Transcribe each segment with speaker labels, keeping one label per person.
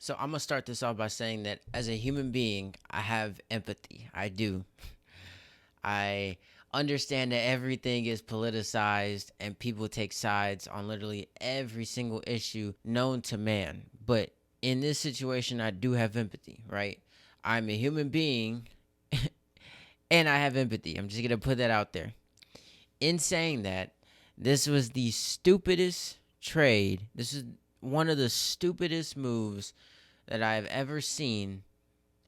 Speaker 1: So I'm gonna start this off by saying that as a human being, I have empathy. I do. I understand that everything is politicized and people take sides on literally every single issue known to man. But in this situation, I do have empathy, right? I'm a human being and I have empathy. I'm just gonna put that out there. In saying that, this was the stupidest trade. This is one of the stupidest moves that I've ever seen,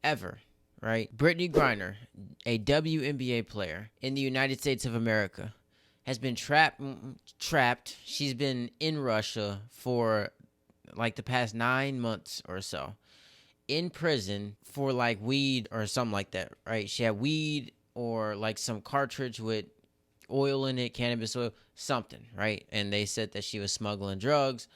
Speaker 1: ever, right? Brittney Griner, a WNBA player in the United States of America, has been trapped. She's been in Russia for like the past 9 months or so, in prison for like weed or something like that, right? She had weed or like some cartridge with oil in it, cannabis oil, something, right? And they said that she was smuggling drugs,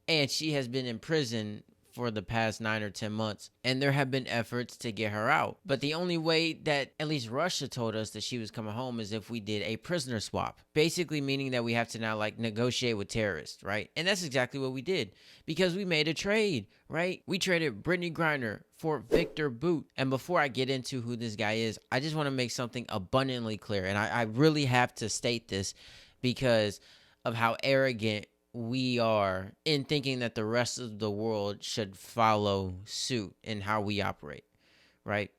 Speaker 1: and she has been in prison for the past 9 or 10 months, and there have been efforts to get her out. But the only way that at least Russia told us that she was coming home is if we did a prisoner swap, basically meaning that we have to now like negotiate with terrorists, right? And that's exactly what we did, because we made a trade, right? We traded Brittney Griner for Bout. And before I get into who this guy is, I just want to make something abundantly clear, and I really have to state this because of how arrogant we are in thinking that the rest of the world should follow suit in how we operate, right?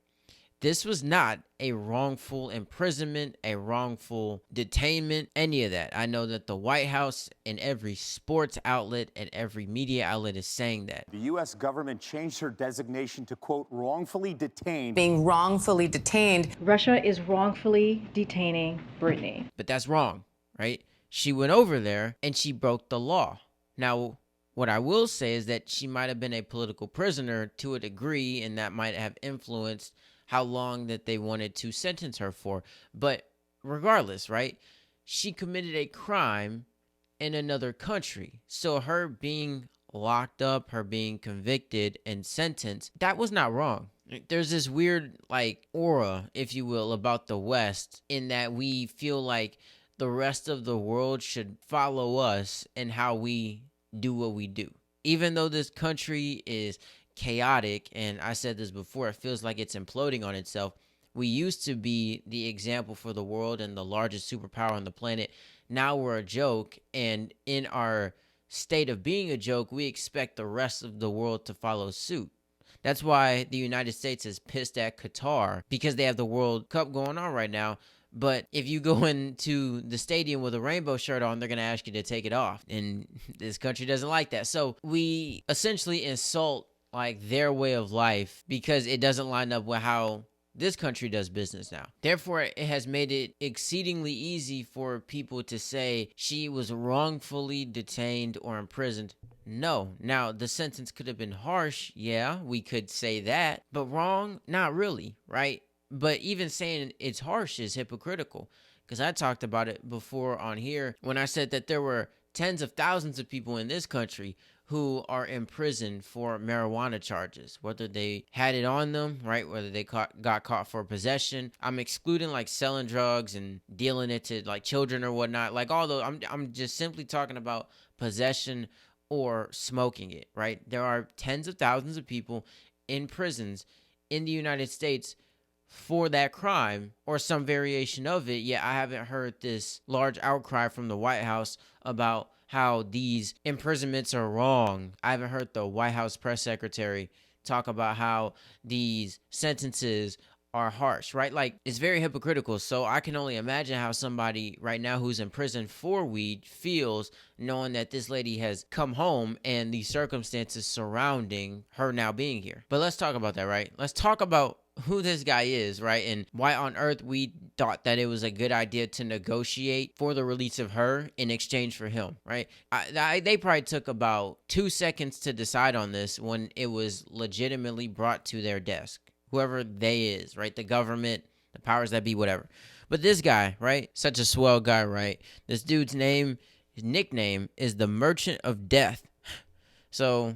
Speaker 1: This was not a wrongful imprisonment, a wrongful detainment, any of that. I know that the White House and every sports outlet and every media outlet is saying that.
Speaker 2: The U.S. government changed her designation to, quote, wrongfully detained.
Speaker 3: Being wrongfully detained.
Speaker 4: Russia is wrongfully detaining Brittney.
Speaker 1: But that's wrong, right? She went over there and she broke the law. Now, what I will say is that she might have been a political prisoner to a degree, and that might have influenced how long that they wanted to sentence her for. But regardless, right? She committed a crime in another country. So her being locked up, her being convicted and sentenced, that was not wrong. There's this weird like aura, if you will, about the West, in that we feel like the rest of the world should follow us in how we do what we do. Even though this country is chaotic, and I said this before, it feels like it's imploding on itself. We used to be the example for the world and the largest superpower on the planet. Now we're a joke, and in our state of being a joke, we expect the rest of the world to follow suit. That's why the United States is pissed at Qatar, because they have the World Cup going on right now. But if you go into the stadium with a rainbow shirt on, they're going to ask you to take it off. And this country doesn't like that. So we essentially insult like their way of life because it doesn't line up with how this country does business now. Therefore, it has made it exceedingly easy for people to say she was wrongfully detained or imprisoned. No. Now, the sentence could have been harsh. Yeah, we could say that. But wrong? Not really, right? But even saying it's harsh is hypocritical, because I talked about it before on here when I said that there were tens of thousands of people in this country who are in prison for marijuana charges, whether they had it on them, right? Whether they got caught for possession. I'm excluding like selling drugs and dealing it to like children or whatnot. Like although I'm just simply talking about possession or smoking it, right? There are tens of thousands of people in prisons in the United States for that crime or some variation of it. Yet I haven't heard this large outcry from the White House about how these imprisonments are wrong. I haven't heard the White House press secretary talk about how these sentences are harsh, right? Like, it's very hypocritical. So I can only imagine how somebody right now who's in prison for weed feels knowing that this lady has come home and the circumstances surrounding her now being here. But let's talk about that, right? Let's talk about who this guy is, right? And why on earth we thought that it was a good idea to negotiate for the release of her in exchange for him, right? They probably took about 2 seconds to decide on this when it was legitimately brought to their desk. Whoever they is, right? The government, the powers that be, whatever. But this guy, right? Such a swell guy, right? This dude's name, his nickname is the Merchant of Death. So,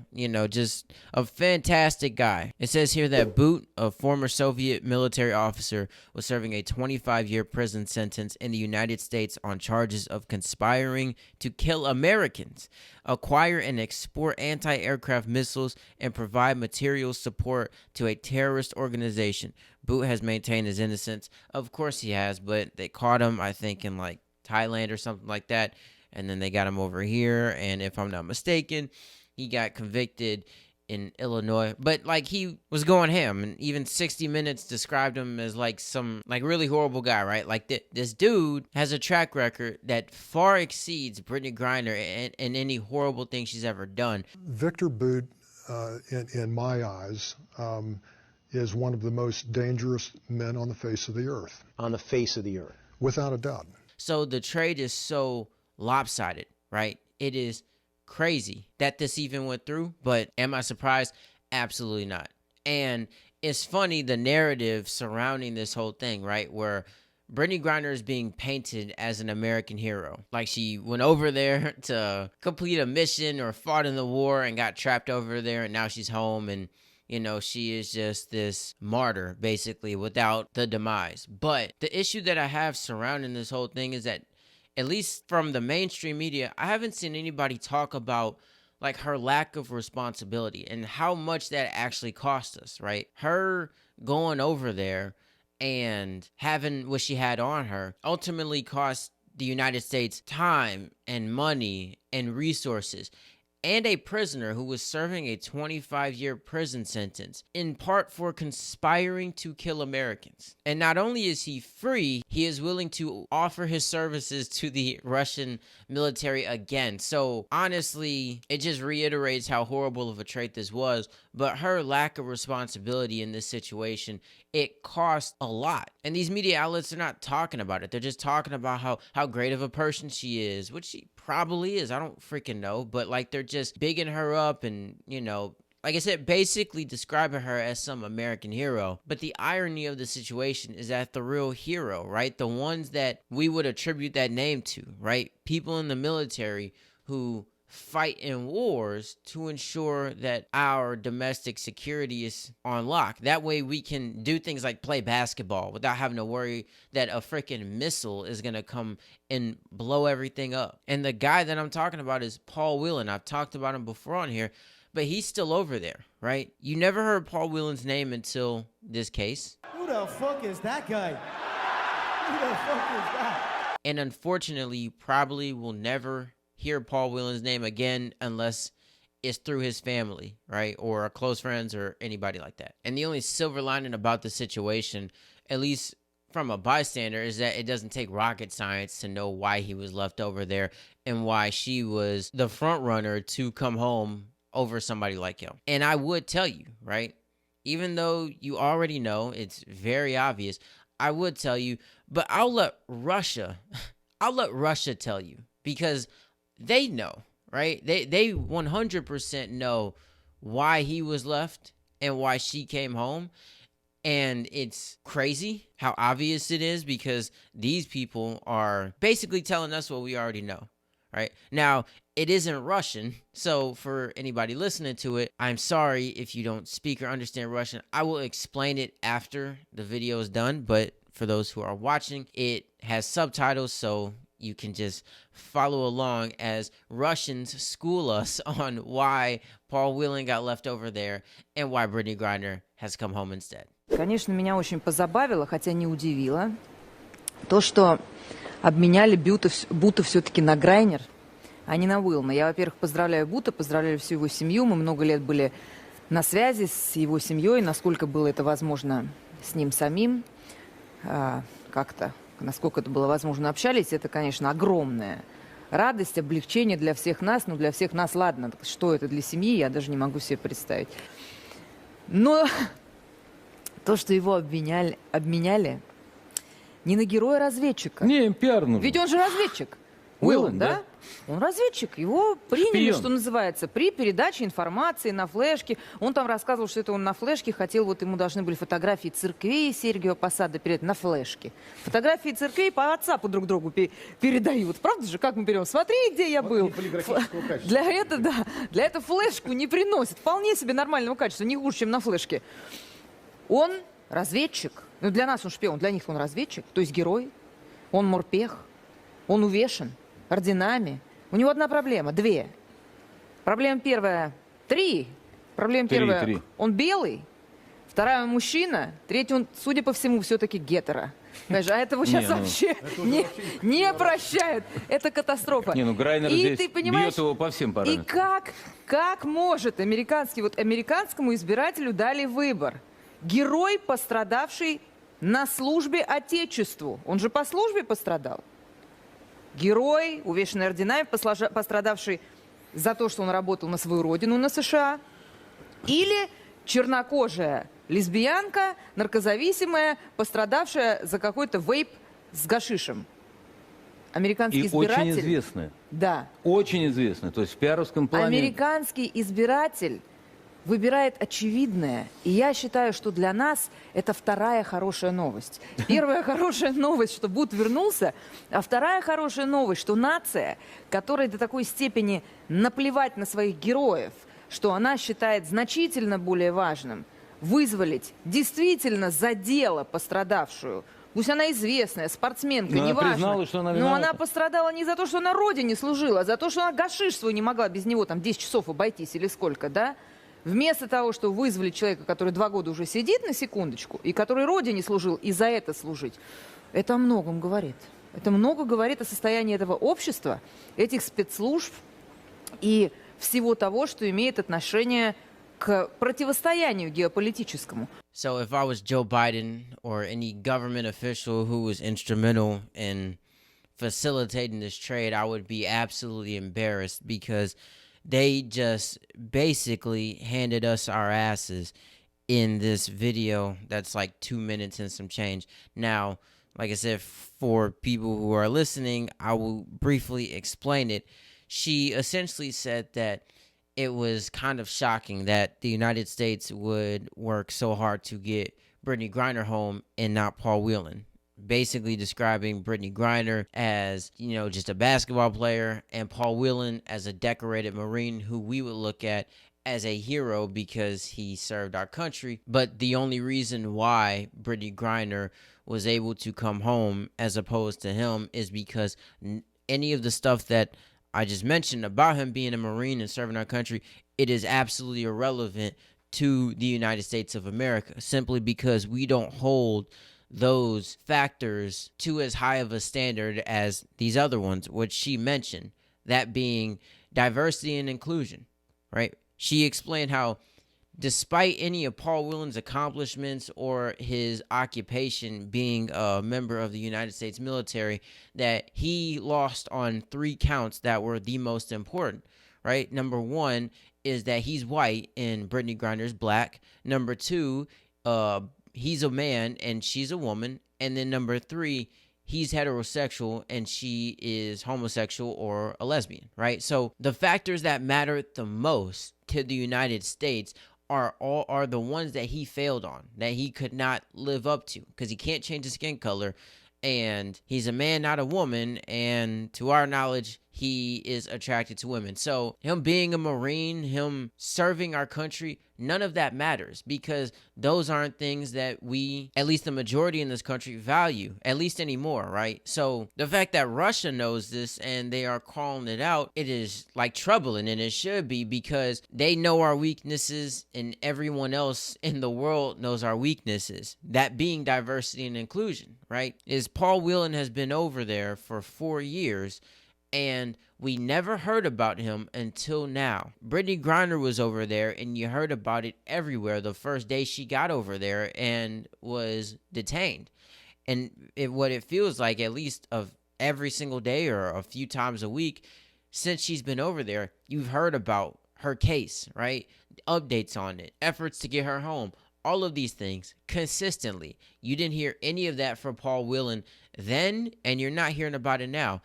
Speaker 1: just a fantastic guy. It says here that Bout, a former Soviet military officer, was serving a 25-year prison sentence in the United States on charges of conspiring to kill Americans, acquire and export anti-aircraft missiles, and provide material support to a terrorist organization. Bout has maintained his innocence. Of course he has, but they caught him, I think, in like Thailand or something like that. And then they got him over here. And if I'm not mistaken, he got convicted in Illinois, but like he was going ham, and even 60 Minutes described him as like some like really horrible guy, right? Like this dude has a track record that far exceeds Brittney Griner and any horrible thing she's ever done.
Speaker 5: Victor Bout, in my eyes, is one of the most dangerous men on the face of the earth.
Speaker 6: On the face of the earth.
Speaker 5: Without a doubt.
Speaker 1: So the trade is so lopsided, right? It is crazy that this even went through, but am I surprised? Absolutely not. And it's funny, the narrative surrounding this whole thing, right? Where Brittney Griner is being painted as an American hero. Like she went over there to complete a mission or fought in the war and got trapped over there, and now she's home, and she is just this martyr basically without the demise. But the issue that I have surrounding this whole thing is that, at least from the mainstream media, I haven't seen anybody talk about like her lack of responsibility and how much that actually cost us, right? Her going over there and having what she had on her ultimately cost the United States time and money and resources, and a prisoner who was serving a 25-year prison sentence, in part for conspiring to kill Americans. And not only is he free, he is willing to offer his services to the Russian military again. So honestly, it just reiterates how horrible of a trait this was, but her lack of responsibility in this situation, it cost a lot. And these media outlets are not talking about it. They're just talking about how great of a person she is, which she probably is. I don't freaking know. But like they're just bigging her up and, like I said, basically describing her as some American hero. But the irony of the situation is that the real hero, right? The ones that we would attribute that name to, right? People in the military who fight in wars to ensure that our domestic security is on lock. That way we can do things like play basketball without having to worry that a freaking missile is going to come and blow everything up. And the guy that I'm talking about is Paul Whelan. I've talked about him before on here, but he's still over there, right? You never heard Paul Whelan's name until this case.
Speaker 7: Who the fuck is that guy? Who the fuck is that?
Speaker 1: And unfortunately, you probably will never hear Paul Whelan's name again unless it's through his family, right? Or close friends or anybody like that. And the only silver lining about the situation, at least from a bystander, is that it doesn't take rocket science to know why he was left over there and why she was the front runner to come home over somebody like him. And I would tell you, right? Even though you already know, it's very obvious, I would tell you, but I'll let Russia tell you, because they know, right? They 100% know why he was left and why she came home. And it's crazy how obvious it is, because these people are basically telling us what we already know, right? Now, it isn't Russian, so for anybody listening to it, I'm sorry if you don't speak or understand Russian. I will explain it after the video is done, but for those who are watching, it has subtitles, so you can just follow along as Russians school us on why Paul Whelan got left over there and why Brittney Griner has come home instead.
Speaker 3: Конечно, меня очень позабавило, хотя не удивило, то, что обменяли Бута все-таки на Грайнер, а не на Уилма. Я, во-первых, поздравляю Бута, поздравляю всю его семью. Мы много лет были на связи с его семьей, насколько было это возможно с ним самим, как-то, насколько это было возможно, общались. Это, конечно, огромная радость, облегчение для всех нас. Ну, для всех нас, ладно, что это для семьи, я даже не могу себе представить. Но то, что его обменяли не на героя-разведчика.
Speaker 8: Не, пиарную.
Speaker 3: Ведь он же разведчик. Уиллан, да? Он разведчик, его приняли,
Speaker 6: Шпион.
Speaker 3: что называется, при передаче информации на флешке. Он там рассказывал, что это он на флешке хотел, вот ему должны были фотографии церквей Сергио Посада передать на флешке. Фотографии церквей по WhatsApp друг другу передают. Правда же, как мы берем? Смотри, где я был. Для этого флешку не приносит. Вполне себе нормального качества, не хуже, чем на флешке. Он разведчик. Ну, для нас он шпион, для них он разведчик, то есть герой. Он морпех. Он увешан орденами. У него одна проблема, две. Проблема первая, три. Проблема первая,
Speaker 6: три.
Speaker 3: он белый. Вторая, он мужчина. Третья, он, судя по всему, все-таки гетеро. Понимаешь, а этого сейчас вообще не прощают. Это катастрофа.
Speaker 6: Не, ну Грайнер
Speaker 3: И
Speaker 6: здесь
Speaker 3: ты понимаешь,
Speaker 6: бьет его по всем
Speaker 3: и
Speaker 6: параметрам.
Speaker 3: как может американскому избирателю дали выбор. Герой, пострадавший на службе Отечеству. Он же по службе пострадал. Герой, увешанный орденами, пострадавший за то, что он работал на свою родину, на США. Или чернокожая лесбиянка, наркозависимая, пострадавшая за какой-то вейп с гашишем. Американский
Speaker 6: И
Speaker 3: избиратель...
Speaker 6: очень известная.
Speaker 3: Да.
Speaker 6: Очень известная. То есть в пиаровском плане...
Speaker 3: Американский избиратель выбирает очевидное. И я считаю, что для нас это вторая хорошая новость. Первая хорошая новость, что Бут вернулся, а вторая хорошая новость, что нация, которой до такой степени наплевать на своих героев, что она считает значительно более важным вызволить действительно за дело пострадавшую, пусть она известная, спортсменка,
Speaker 6: Но она
Speaker 3: неважно.
Speaker 6: признала, что она
Speaker 3: Но
Speaker 6: виновата.
Speaker 3: она пострадала не за то, что она родине служила, а за то, что она гашиш свой не могла без него там 10 часов обойтись или сколько, да? Вместо того, чтобы вызволить человека, который 2 года уже сидит на секундочку, и который родине служил, и за это служить, это о многом говорит. Это много говорит о состоянии этого общества, этих спецслужб и всего того, что имеет отношение к противостоянию геополитическому.
Speaker 1: So if I was Joe Biden or any government official who was instrumental in facilitating this trade, I would be absolutely embarrassed because they just basically handed us our asses in this video that's like 2 minutes and some change. Now, like I said, for people who are listening, I will briefly explain it. She essentially said that it was kind of shocking that the United States would work so hard to get Brittney Griner home and not Paul Whelan. Basically describing Brittney Griner as, you know, just a basketball player and Paul Whelan as a decorated Marine who we would look at as a hero because he served our country. But the only reason why Brittney Griner was able to come home as opposed to him is because any of the stuff that I just mentioned about him being a Marine and serving our country, it is absolutely irrelevant to the United States of America, simply because we don't hold those factors to as high of a standard as these other ones, which she mentioned, that being diversity and inclusion, right? She explained how despite any of Paul Whelan's accomplishments or his occupation being a member of the United States military, that he lost on 3 counts that were the most important, right? Number 1 is that he's white and Brittney Griner's black. Number 2, he's a man and she's a woman. And then number 3, he's heterosexual and she is homosexual or a lesbian, right? So the factors that matter the most to the United States are the ones that he failed on, that he could not live up to because he can't change his skin color and he's a man, not a woman, and to our knowledge, he is attracted to women. So him being a Marine, him serving our country, none of that matters because those aren't things that we, at least the majority in this country, value, at least anymore, right? So the fact that Russia knows this and they are calling it out, it is like troubling, and it should be because they know our weaknesses and everyone else in the world knows our weaknesses, that being diversity and inclusion, right? Is Paul Whelan has been over there for 4 years and we never heard about him until now. Brittney Griner was over there, and you heard about it everywhere the first day she got over there and was detained. And what it feels like, at least of every single day or a few times a week since she's been over there, you've heard about her case, right? Updates on it, efforts to get her home, all of these things consistently. You didn't hear any of that from Paul Whelan then, and you're not hearing about it now.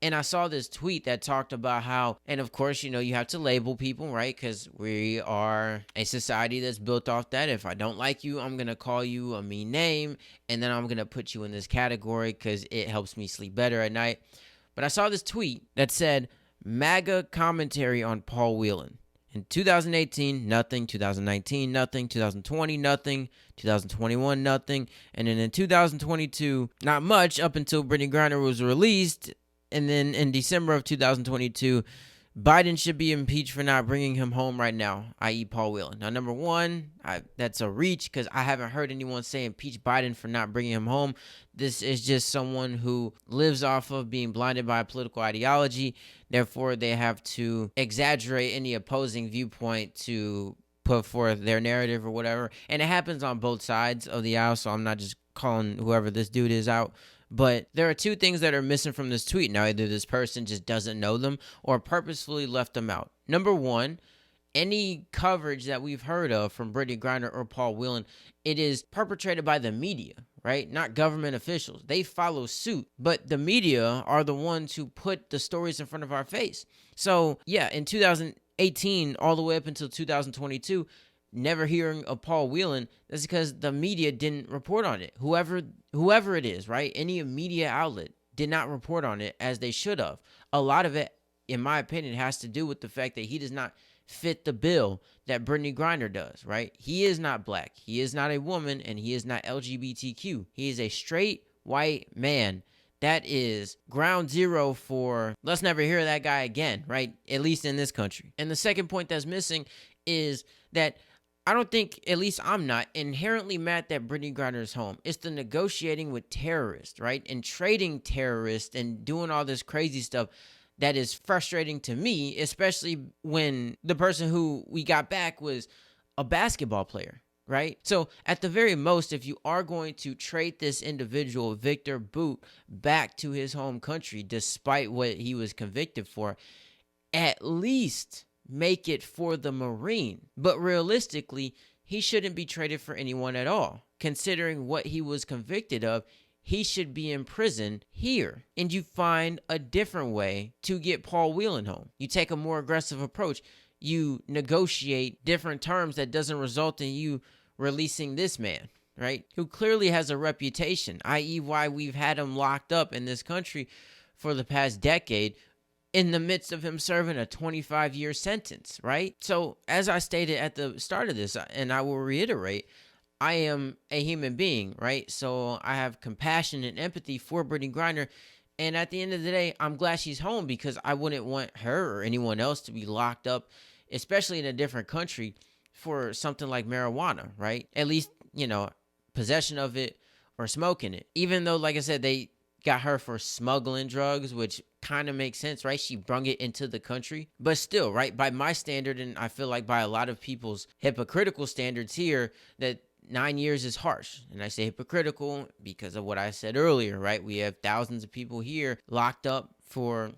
Speaker 1: And I saw this tweet that talked about how, and of course, you have to label people, right? Because we are a society that's built off that. If I don't like you, I'm going to call you a mean name, and then I'm going to put you in this category because it helps me sleep better at night. But I saw this tweet that said, MAGA commentary on Paul Whelan. In 2018, nothing. 2019, nothing. 2020, nothing. 2021, nothing. And then in 2022, not much up until Brittney Griner was released. And then in December of 2022, Biden should be impeached for not bringing him home right now, i.e. Paul Whelan. Now, number one, that's a reach because I haven't heard anyone say impeach Biden for not bringing him home. This is just someone who lives off of being blinded by a political ideology. Therefore, they have to exaggerate any opposing viewpoint to put forth their narrative or whatever. And it happens on both sides of the aisle, so I'm not just calling whoever this dude is out. But there are two things that are missing from this tweet. Now, either this person just doesn't know them or purposefully left them out. Number one, any coverage that we've heard of from Brittney Griner or Paul Whelan, it is perpetrated by the media, right? Not government officials. They follow suit, but the media are the ones who put the stories in front of our face. So, yeah, in 2018, all the way up until 2022, never hearing of Paul Whelan, that's because the media didn't report on it. Whoever it is, right? Any media outlet did not report on it as they should have. A lot of it, in my opinion, has to do with the fact that he does not fit the bill that Brittney Griner does, right? He is not black. He is not a woman, and he is not LGBTQ. He is a straight white man. That is ground zero for let's never hear that guy again, right? At least in this country. And the second point that's missing is that I don't think, at least I'm not, inherently mad that Brittney Griner is home. It's the negotiating with terrorists, right? And trading terrorists and doing all this crazy stuff that is frustrating to me, especially when the person who we got back was a basketball player, right? So at the very most, if you are going to trade this individual, Victor Bout, back to his home country, despite what he was convicted for, at least make it for the Marine. But realistically, he shouldn't be traded for anyone at all. Considering what he was convicted of, he should be in prison here. And you find a different way to get Paul Whelan home. You take a more aggressive approach. You negotiate different terms that doesn't result in you releasing this man, right? Who clearly has a reputation, i.e. why we've had him locked up in this country for the past decade, in the midst of him serving a 25-year sentence, right? So as I stated at the start of this, and I will reiterate, I am a human being, right? So I have compassion and empathy for Brittney Griner. And at the end of the day, I'm glad she's home because I wouldn't want her or anyone else to be locked up, especially in a different country, for something like marijuana, right? At least, possession of it or smoking it. Even though, like I said, they got her for smuggling drugs, which kind of makes sense, right? She brung it into the country. But still, right, by my standard, and I feel like by a lot of people's hypocritical standards here, that 9 years is harsh. And I say hypocritical because of what I said earlier, right? We have thousands of people here locked up for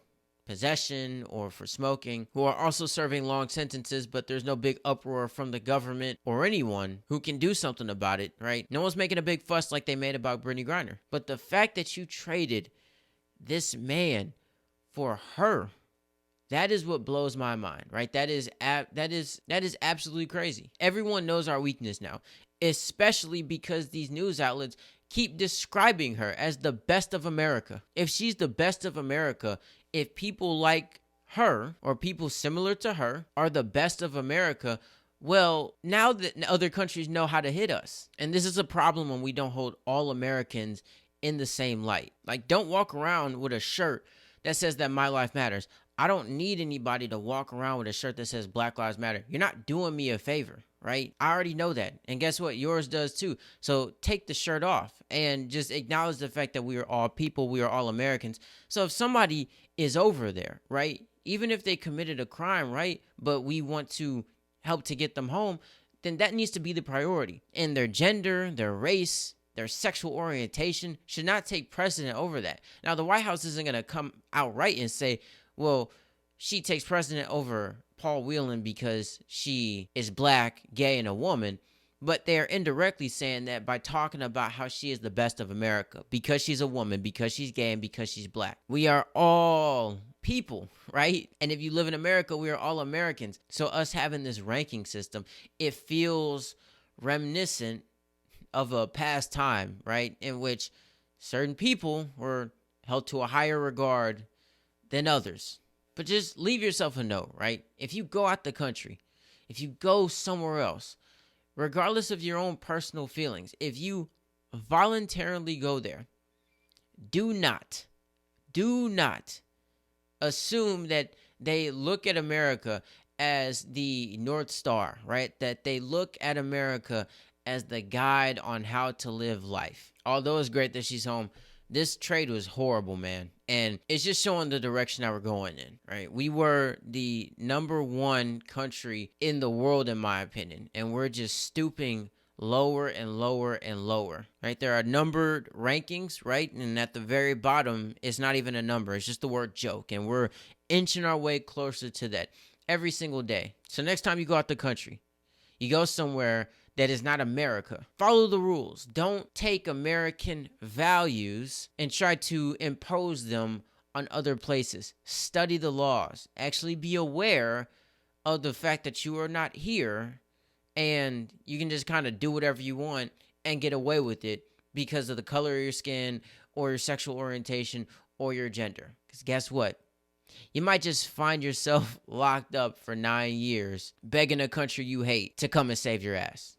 Speaker 1: possession or for smoking who are also serving long sentences, but there's no big uproar from the government or anyone who can do something about it, right? No one's making a big fuss like they made about Brittney Griner. But the fact that you traded this man for her, that is what blows my mind, right? That is absolutely crazy. Everyone knows our weakness now, especially because these news outlets keep describing her as the best of America. If she's the best of America, if people like her or people similar to her are the best of America, well, now that other countries know how to hit us. And this is a problem when we don't hold all Americans in the same light. Like, don't walk around with a shirt that says that my life matters. I don't need anybody to walk around with a shirt that says Black Lives Matter. You're not doing me a favor, right? I already know that. And guess what? Yours does too. So take the shirt off and just acknowledge the fact that we are all people. We are all Americans. So if somebody is over there, right, even if they committed a crime, right, but we want to help to get them home, then that needs to be the priority. And their gender, their race, their sexual orientation should not take precedent over that. Now, the White House isn't going to come outright and say, well, she takes precedent over Paul Whelan because she is black, gay, and a woman. But they're indirectly saying that by talking about how she is the best of America because she's a woman, because she's gay, and because she's black. We are all people, right? And if you live in America, we are all Americans. So us having this ranking system, it feels reminiscent of a past time, right? In which certain people were held to a higher regard than others. But just leave yourself a note, right? If you go out the country, if you go somewhere else, regardless of your own personal feelings, if you voluntarily go there, do not assume that they look at America as the North Star, right? That they look at America as the guide on how to live life. Although it's great that she's home, this trade was horrible, man. And it's just showing the direction that we're going in, right? We were the #1 country in the world, in my opinion, and we're just stooping lower and lower and lower, right? There are numbered rankings, right? And at the very bottom, it's not even a number. It's just the word joke. And we're inching our way closer to that every single day. So next time you go out the country, you go somewhere that is not America, follow the rules. Don't take American values and try to impose them on other places. Study the laws. Actually be aware of the fact that you are not here and you can just kind of do whatever you want and get away with it because of the color of your skin or your sexual orientation or your gender. Because guess what? You might just find yourself locked up for 9 years, begging a country you hate to come and save your ass.